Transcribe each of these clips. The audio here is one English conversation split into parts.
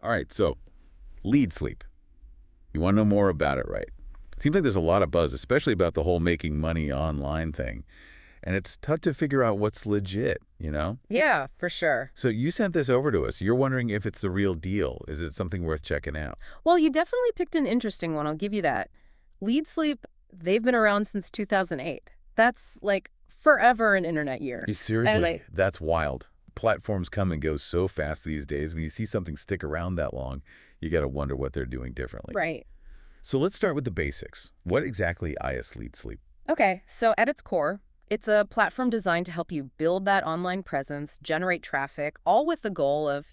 All right, so LeadsLeap. You want to know more about it, right? It seems like there's a lot of buzz, especially about the whole making money online thing. And it's tough to figure out what's legit? Yeah, for sure. So you sent this over to us. You're wondering if it's the real deal. Is it something worth checking out? Well, you definitely picked an interesting one, I'll give you that. LeadsLeap, they've been around since 2008. That's like forever an internet year. And Seriously, that's wild. Platforms come and go so fast these days. When you see something stick around that long, you got to wonder what they're doing differently. right. So let's start with the basics. What exactly is LeadsLeap? Okay, so at its core, it's a platform designed to help you build that online presence, generate traffic, all with the goal of,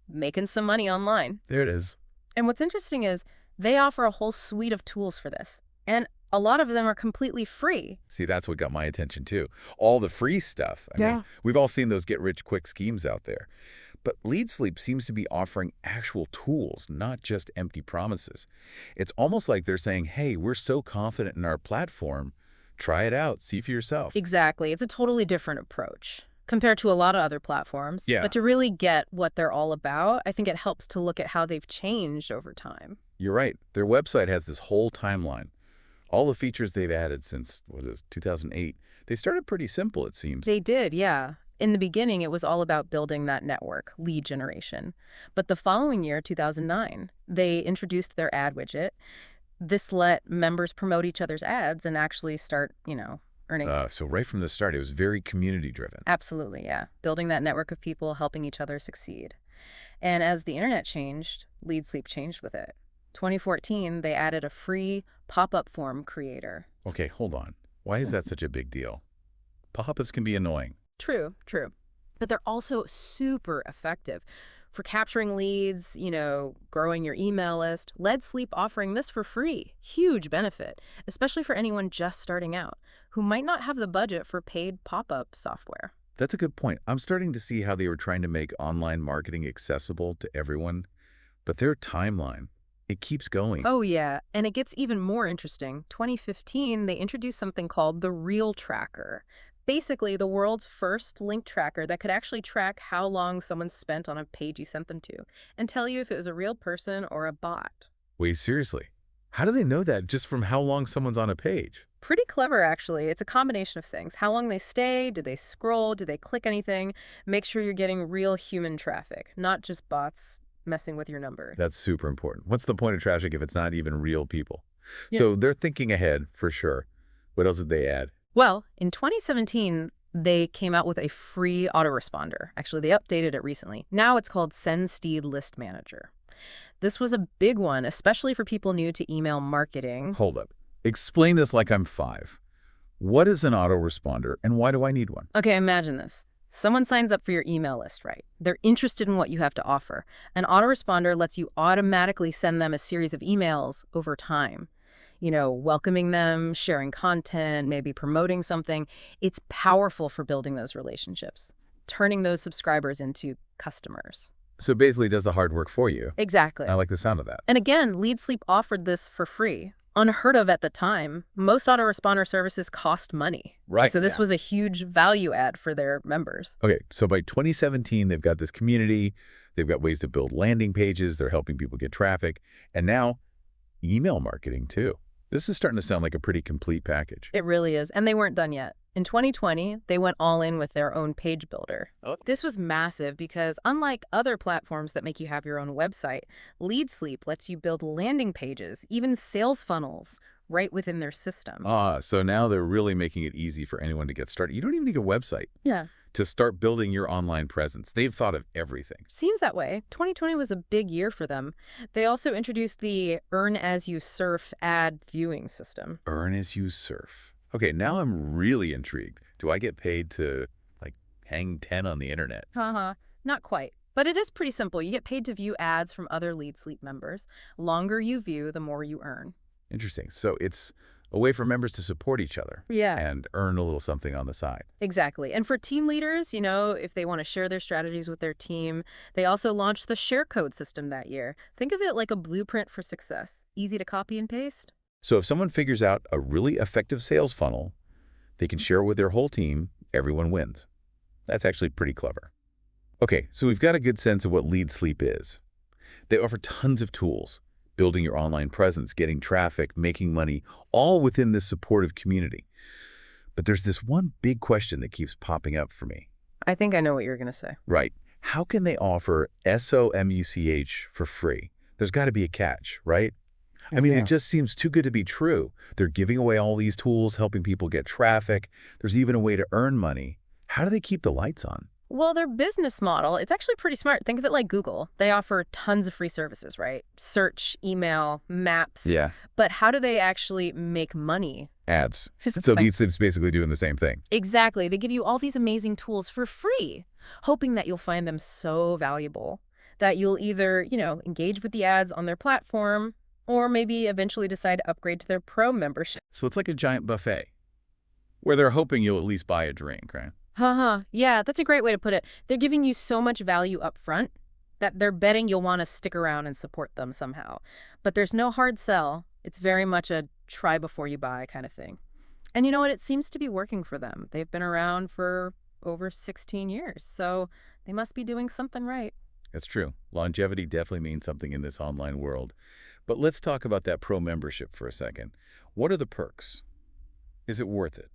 making some money online. There it is. And what's interesting is they offer a whole suite of tools for this. And a lot of them are completely free. See, that's what got my attention too. All the free stuff. I mean, Yeah. we've all seen those get-rich-quick schemes out there. But LeadSleep seems to be offering actual tools, not just empty promises. It's almost like they're saying, hey, we're so confident in our platform, try it out, see for yourself. Exactly. It's a totally different approach compared to a lot of other platforms. Yeah. But to really get what they're all about, I think it helps to look at how they've changed over time. You're right. Their website has this whole timeline. All the features they've added since, 2008. They started pretty simple, it seems. They did, yeah. In the beginning, it was all about building that network, lead generation. But the following year, 2009, they introduced their ad widget. This let members promote each other's ads and actually start, earning. So right from the start, it was very community-driven. Absolutely, yeah. Building that network of people helping each other succeed. And as the internet changed, LeadSleep changed with it. 2014, they added a free pop-up form creator. Okay, hold on. Why is that such a big deal? Pop-ups can be annoying. True, true. But they're also super effective for capturing leads, growing your email list. LeadSleep offering this for free. Huge benefit, especially for anyone just starting out who might not have the budget for paid pop-up software. That's a good point. I'm starting to see how they were trying to make online marketing accessible to everyone, but their timeline, it keeps going. Oh, yeah. And it gets even more interesting. 2015, they introduced something called the Real Tracker. Basically, the world's first link tracker that could actually track how long someone spent on a page you sent them to and tell you if it was a real person or a bot. Wait, seriously? How do they know that just from how long someone's on a page? Pretty clever, actually. It's a combination of things. How long they stay, do they scroll, do they click anything? Make sure you're getting real human traffic, not just bots messing with your number. That's super important. What's the point of traffic if it's not even real people? Yeah. So they're thinking ahead, for sure. What else did they add? Well, in 2017, they came out with a free autoresponder. Actually, they updated it recently. Now it's called SendSteed List Manager. This was a big one, especially for people new to email marketing. Hold up. Explain this like I'm 5. What is an autoresponder and why do I need one? Okay, imagine this. Someone signs up for your email list, right? They're interested in what you have to offer. An autoresponder lets you automatically send them a series of emails over time. Welcoming them, sharing content, maybe promoting something. It's powerful for building those relationships, turning those subscribers into customers. So basically it does the hard work for you. Exactly. I like the sound of that. And again, LeadSleep offered this for free. Unheard of at the time. Most autoresponder services cost money. Right. So this was a huge value add for their members. Okay, so by 2017, they've got this community. They've got ways to build landing pages. They're helping people get traffic. And now email marketing too. This is starting to sound like a pretty complete package. It really is. And they weren't done yet. In 2020, they went all in with their own page builder. Oh. This was massive because unlike other platforms that make you have your own website, LeadSleep lets you build landing pages, even sales funnels, right within their system. So now they're really making it easy for anyone to get started. You don't even need a website Yeah. to start building your online presence. They've thought of everything. Seems that way. 2020 was a big year for them. They also introduced the Earn As You Surf ad viewing system. Earn as you surf. Okay, now I'm really intrigued. Do I get paid to, hang 10 on the internet? Haha, not quite. But it is pretty simple. You get paid to view ads from other LeadSleep members. Longer you view, the more you earn. Interesting. So it's a way for members to support each other. Yeah. And earn a little something on the side. Exactly. And for team leaders, if they want to share their strategies with their team, they also launched the share code system that year. Think of it like a blueprint for success. Easy to copy and paste. So if someone figures out a really effective sales funnel, they can share it with their whole team. Everyone wins. That's actually pretty clever. Okay, so we've got a good sense of what LeadsLeap is. They offer tons of tools, building your online presence, getting traffic, making money, all within this supportive community. But there's this one big question that keeps popping up for me. I think I know what you're going to say. Right. How can they offer SOMUCH for free? There's got to be a catch, right? I mean, it just seems too good to be true. They're giving away all these tools, helping people get traffic. There's even a way to earn money. How do they keep the lights on? Well, their business model, it's actually pretty smart. Think of it like Google. They offer tons of free services, right? Search, email, maps. Yeah. But how do they actually make money? Ads. It's So like- LeadsLeap's basically doing the same thing. Exactly. They give you all these amazing tools for free, hoping that you'll find them so valuable that you'll either, engage with the ads on their platform or maybe eventually decide to upgrade to their pro membership. So it's like a giant buffet where they're hoping you'll at least buy a drink, right? Yeah, that's a great way to put it. They're giving you so much value up front that they're betting you'll want to stick around and support them somehow. But there's no hard sell. It's very much a try before you buy kind of thing. And you know what? It seems to be working for them. They've been around for over 16 years, so they must be doing something right. That's true. Longevity definitely means something in this online world. But let's talk about that pro membership for a second. What are the perks? Is it worth it?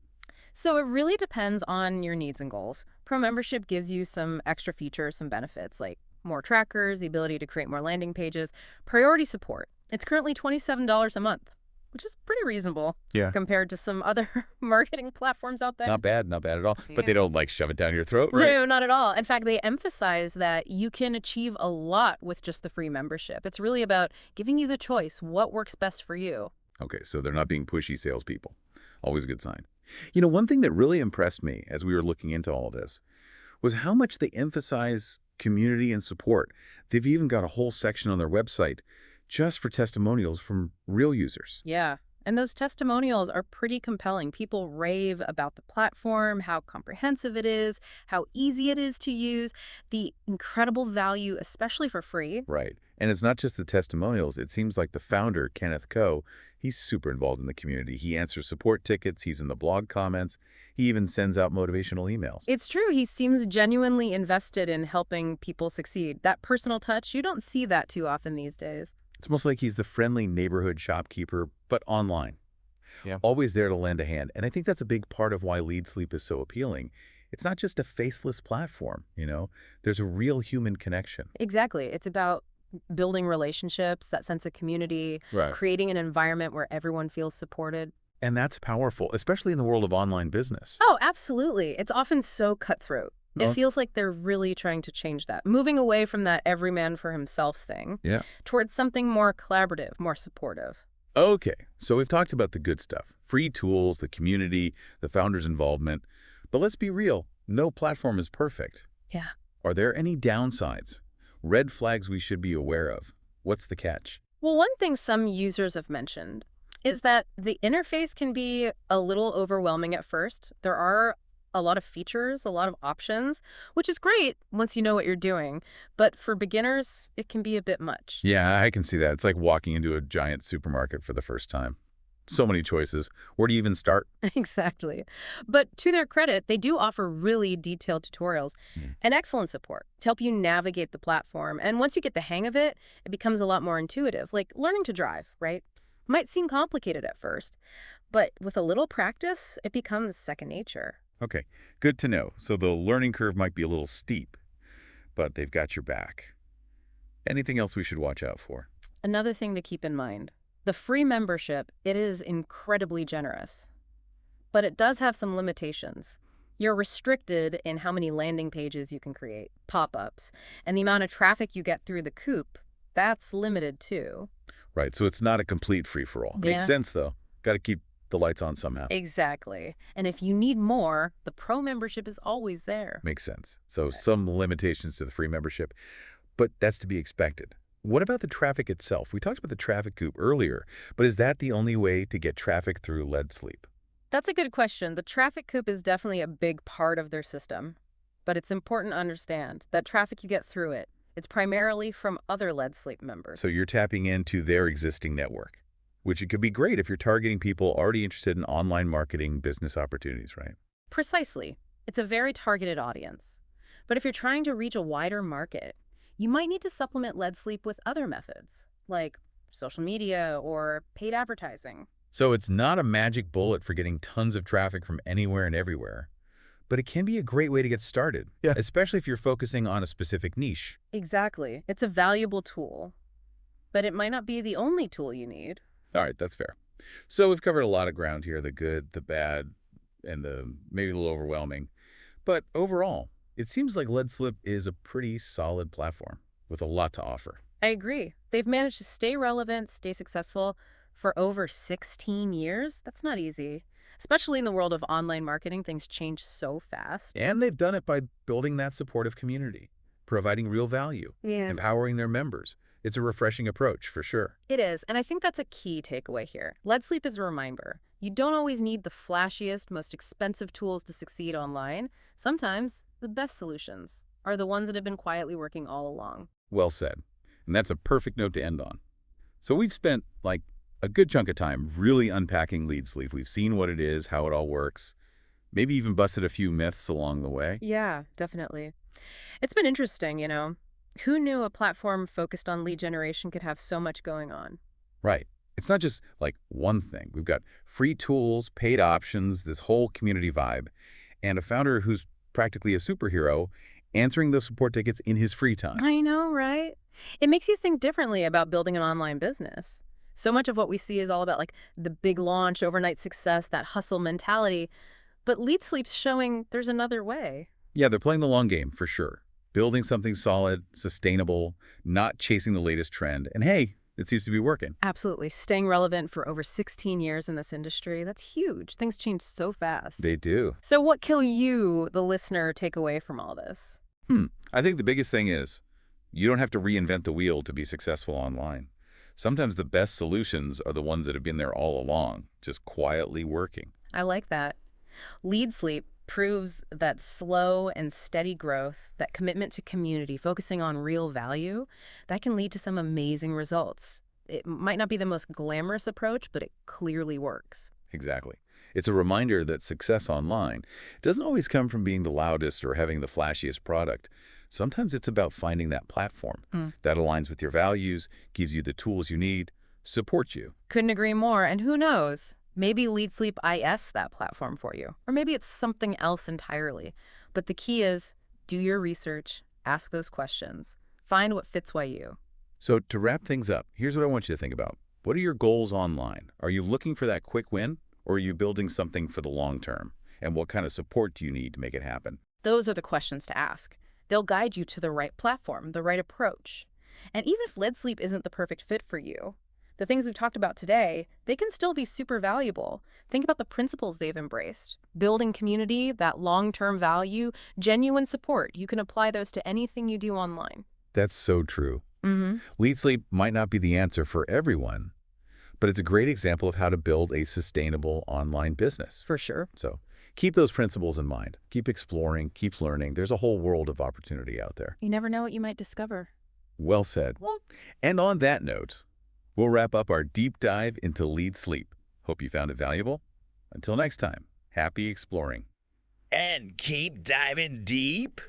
So it really depends on your needs and goals. Pro membership gives you some extra features, some benefits like more trackers, the ability to create more landing pages, priority support. It's currently $27 a month, which is pretty reasonable compared to some other marketing platforms out there. Not bad at all. But they don't shove it down your throat, right? No, not at all. In fact, they emphasize that you can achieve a lot with just the free membership. It's really about giving you the choice, what works best for you. Okay, so they're not being pushy salespeople. Always a good sign. One thing that really impressed me as we were looking into all of this was how much they emphasize community and support. They've even got a whole section on their website just for testimonials from real users. Yeah. And those testimonials are pretty compelling. People rave about the platform, how comprehensive it is, how easy it is to use, the incredible value, especially for free. Right. And it's not just the testimonials. It seems like the founder, Kenneth Ko, he's super involved in the community. He answers support tickets. He's in the blog comments. He even sends out motivational emails. It's true. He seems genuinely invested in helping people succeed. That personal touch, you don't see that too often these days. It's almost like he's the friendly neighborhood shopkeeper, but online. Yeah. Always there to lend a hand. And I think that's a big part of why LeadsLeap is so appealing. It's not just a faceless platform, There's a real human connection. Exactly. It's about building relationships, that sense of community, creating an environment where everyone feels supported. And that's powerful, especially in the world of online business. Oh, absolutely. It's often so cutthroat. It feels like they're really trying to change that, moving away from that every man for himself thing towards something more collaborative, more supportive. Okay, so we've talked about the good stuff, free tools, the community, the founder's involvement. But let's be real, no platform is perfect. Yeah. Are there any downsides? Red flags we should be aware of? What's the catch? Well, one thing some users have mentioned is that the interface can be a little overwhelming at first. There are a lot of features, a lot of options, which is great once you know what you're doing. But for beginners, it can be a bit much. Yeah, I can see that. It's like walking into a giant supermarket for the first time. So many choices. Where do you even start? Exactly. But to their credit, they do offer really detailed tutorials and excellent support to help you navigate the platform. And once you get the hang of it, it becomes a lot more intuitive, like learning to drive, right? Might seem complicated at first, but with a little practice, it becomes second nature. Okay, good to know. So the learning curve might be a little steep, but they've got your back. Anything else we should watch out for? Another thing to keep in mind, the free membership, it is incredibly generous, but it does have some limitations. You're restricted in how many landing pages you can create, pop-ups, and the amount of traffic you get through the coop, that's limited too. Right, so it's not a complete free-for-all. Yeah. Makes sense, though. Got to keep the lights on somehow. Exactly. And if you need more, the pro membership is always there. Makes sense. So some limitations to the free membership, but that's to be expected. What about the traffic itself? We talked about the traffic coop earlier, but is that the only way to get traffic through LeadsLeap? That's a good question. The traffic coop is definitely a big part of their system, but it's important to understand that traffic you get through it, it's primarily from other LeadsLeap members. So you're tapping into their existing network, which it could be great if you're targeting people already interested in online marketing business opportunities, right? Precisely. It's a very targeted audience. But if you're trying to reach a wider market, you might need to supplement lead sleep with other methods, like social media or paid advertising. So it's not a magic bullet for getting tons of traffic from anywhere and everywhere, but it can be a great way to get started, Yeah. especially if you're focusing on a specific niche. Exactly. It's a valuable tool, but it might not be the only tool you need. All right, that's fair. So we've covered a lot of ground here, the good, the bad, and the maybe a little overwhelming. But overall, it seems like LeadsLeap is a pretty solid platform with a lot to offer. I agree. They've managed to stay relevant, stay successful for over 16 years. That's not easy. Especially in the world of online marketing, things change so fast. And they've done it by building that supportive community, providing real value, Yeah. empowering their members. It's a refreshing approach, for sure. It is, and I think that's a key takeaway here. Lead Sleep is a reminder. You don't always need the flashiest, most expensive tools to succeed online. Sometimes the best solutions are the ones that have been quietly working all along. Well said. And that's a perfect note to end on. So we've spent, like, a good chunk of time really unpacking LeadsLeap. We've seen what it is, how it all works, maybe even busted a few myths along the way. Yeah, definitely. It's been interesting, you know. Who knew a platform focused on lead generation could have so much going on? Right. It's not just, like, one thing. We've got free tools, paid options, this whole community vibe, and a founder who's practically a superhero answering those support tickets in his free time. I know, right? It makes you think differently about building an online business. So much of what we see is all about like the big launch, overnight success, that hustle mentality. But Lead Sleep's showing there's another way. Yeah, they're playing the long game, for sure. Building something solid, sustainable, not chasing the latest trend. And hey, it seems to be working. Absolutely. Staying relevant for over 16 years in this industry, that's huge. Things change so fast. They do. So what can you, the listener, take away from all this? I think the biggest thing is you don't have to reinvent the wheel to be successful online. Sometimes the best solutions are the ones that have been there all along, just quietly working. I like that. Lead Sleep proves that slow and steady growth, that commitment to community, focusing on real value, that can lead to some amazing results. It might not be the most glamorous approach, but it clearly works. Exactly. It's a reminder that success online doesn't always come from being the loudest or having the flashiest product. Sometimes it's about finding that platform that aligns with your values, gives you the tools you need, supports you. Couldn't agree more. And who knows? Maybe Lead Sleep IS that platform for you. Or maybe it's something else entirely. But the key is do your research, ask those questions, find what fits you. So to wrap things up, here's what I want you to think about. What are your goals online? Are you looking for that quick win, or are you building something for the long term? And what kind of support do you need to make it happen? Those are the questions to ask. They'll guide you to the right platform, the right approach. And even if Lead Sleep isn't the perfect fit for you, the things we've talked about today, they can still be super valuable. Think about the principles they've embraced. Building community, that long-term value, genuine support. You can apply those to anything you do online. That's so true. LeadsLeap might not be the answer for everyone, but it's a great example of how to build a sustainable online business. For sure. So keep those principles in mind. Keep exploring, keep learning. There's a whole world of opportunity out there. You never know what you might discover. Well said. And on that note, we'll wrap up our deep dive into LeadsLeap. Hope you found it valuable. Until next time, happy exploring. And keep diving deep.